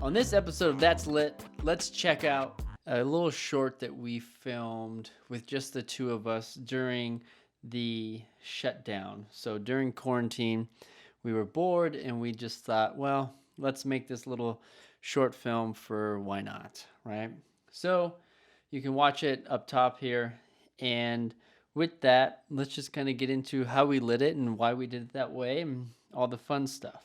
On this episode of That's Lit, let's check out a little short that we filmed with just the two of us during the shutdown. So during quarantine, we were bored and we just thought, well, let's make this little short film for why not, right? So you can watch it up top here. And with that, let's just kind of get into how we lit it and why we did it that way and all the fun stuff.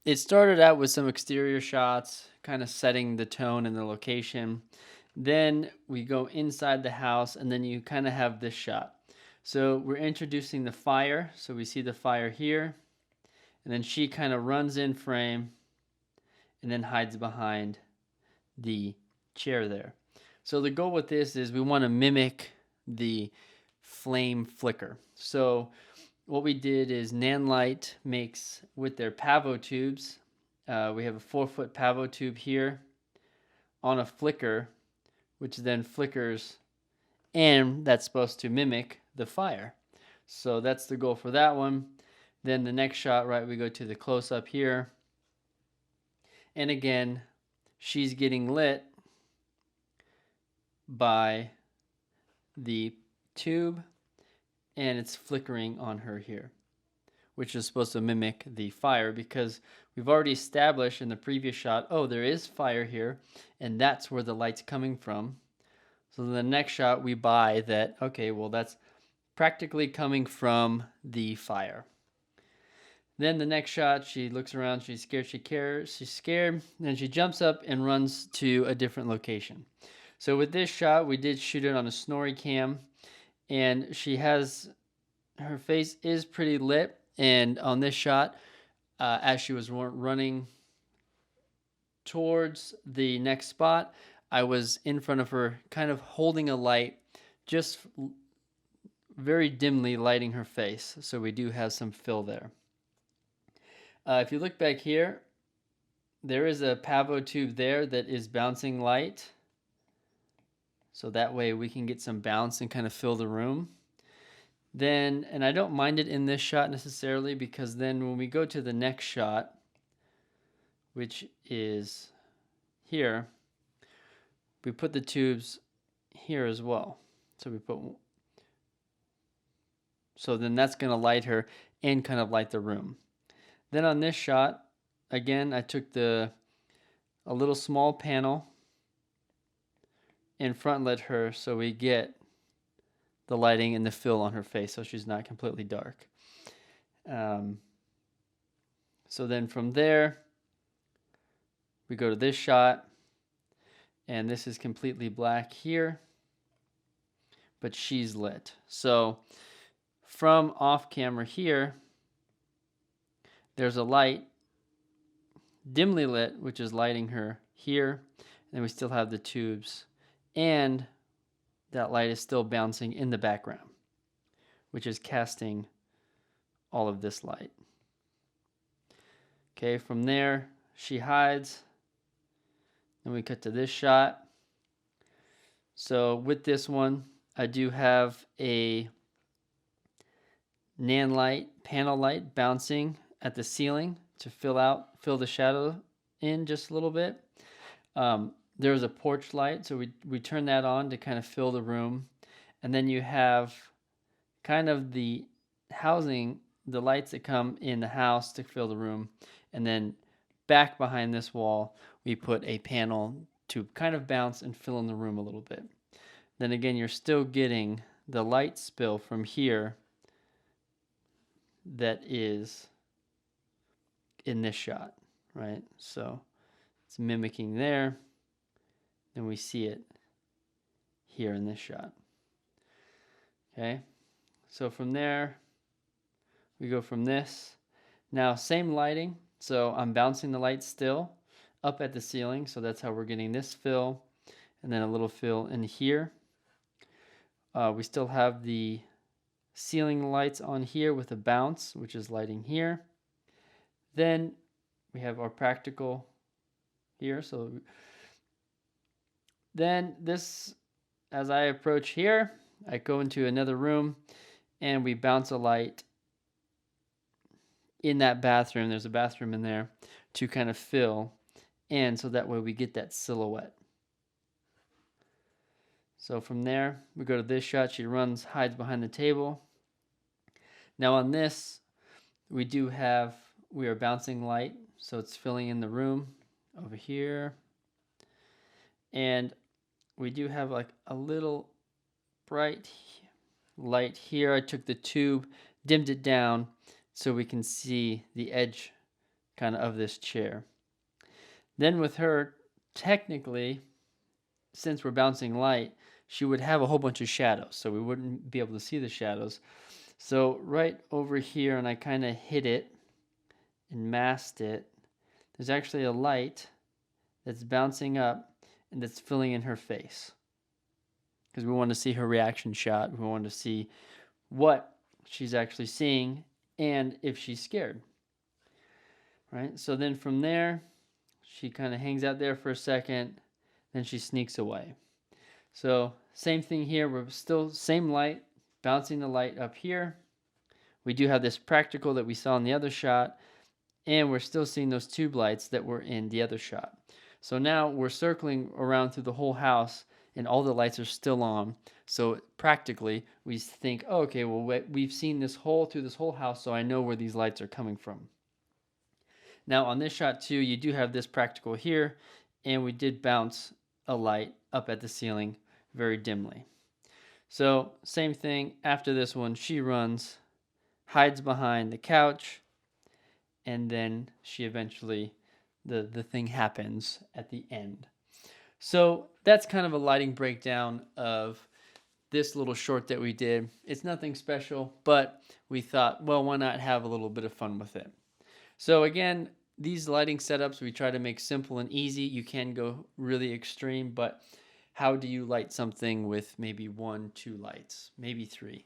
It started out with some exterior shots, kind of setting the tone and the location. Then we go inside the house, and then you kind of have this shot. So we're introducing the fire. So we see the fire here, and then she kind of runs in frame and then hides behind the chair there. So the goal with this is we want to mimic the flame flicker. So what we did is Nanlite makes with their Pavo tubes. We have a 4-foot Pavo tube here on a flicker, which then flickers, and that's supposed to mimic the fire. So that's the goal for that one. Then the next shot, right, we go to the close-up here. And again, she's getting lit by the tube, and it's flickering on her here, which is supposed to mimic the fire because we've already established in the previous shot, oh, there is fire here, and that's where the light's coming from. So the next shot, we buy that, okay, well, that's practically coming from the fire. Then the next shot, she looks around, she's scared, and she jumps up and runs to a different location. So with this shot, we did shoot it on a Snorri cam, and her face is pretty lit. And on this shot, as she was running towards the next spot, I was in front of her, kind of holding a light, just very dimly lighting her face. So we do have some fill there. If you look back here, there is a Pavo tube there that is bouncing light. So that way we can get some bounce and kind of fill the room. Then, and I don't mind it in this shot necessarily, because then when we go to the next shot, which is here, we put the tubes here as well. So then that's going to light her and kind of light the room. Then on this shot, again, I took a little small panel and front lit her so we get the lighting and the fill on her face so she's not completely dark. So then from there, we go to this shot, and this is completely black here, but she's lit. So from off camera here, there's a light dimly lit, which is lighting her here, and then we still have the tubes, and that light is still bouncing in the background, which is casting all of this light. Okay, from there, she hides. Then we cut to this shot. So with this one, I do have a Nanlite panel light bouncing at the ceiling to fill the shadow in just a little bit. There's a porch light, so we turn that on to kind of fill the room. And then you have kind of the lights that come in the house to fill the room. And then back behind this wall, we put a panel to kind of bounce and fill in the room a little bit. Then again, you're still getting the light spill from here that is in this shot, right? So it's mimicking there. Then we see it here in this shot. Okay, so from there, we go from this. Now, same lighting. So I'm bouncing the light still up at the ceiling. So that's how we're getting this fill. And then a little fill in here. We still have the ceiling lights on here with a bounce, which is lighting here. Then we have our practical here. So then this, as I approach here, I go into another room and we bounce a light in that bathroom. There's a bathroom in there to kind of fill. end so that way we get that silhouette. So from there, we go to this shot. She runs, hides behind the table. Now on this, we are bouncing light. So it's filling in the room over here. And we do have like a little bright light here. I took the tube, dimmed it down so we can see the edge kind of this chair. Then with her, technically, since we're bouncing light, she would have a whole bunch of shadows, so we wouldn't be able to see the shadows. So right over here, and I kind of hid it and masked it, there's actually a light that's bouncing up and that's filling in her face. Because we want to see her reaction shot. We want to see what she's actually seeing and if she's scared. Right? So then from there, she kind of hangs out there for a second, then she sneaks away. So same thing here, we're still same light, bouncing the light up here. We do have this practical that we saw in the other shot, and we're still seeing those tube lights that were in the other shot. So now we're circling around through the whole house and all the lights are still on. So practically we think, oh, okay, well we've seen this through this whole house, so I know where these lights are coming from. Now on this shot too, you do have this practical here, and we did bounce a light up at the ceiling very dimly. So same thing, after this one, she runs, hides behind the couch, and then she eventually, the thing happens at the end. So that's kind of a lighting breakdown of this little short that we did. It's nothing special, but we thought, well, why not have a little bit of fun with it? So again, these lighting setups we try to make simple and easy. You can go really extreme, but how do you light something with maybe 1, 2 lights, maybe 3?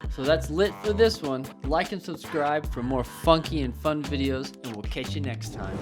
So that's lit for this one. Like and subscribe for more funky and fun videos, and we'll catch you next time.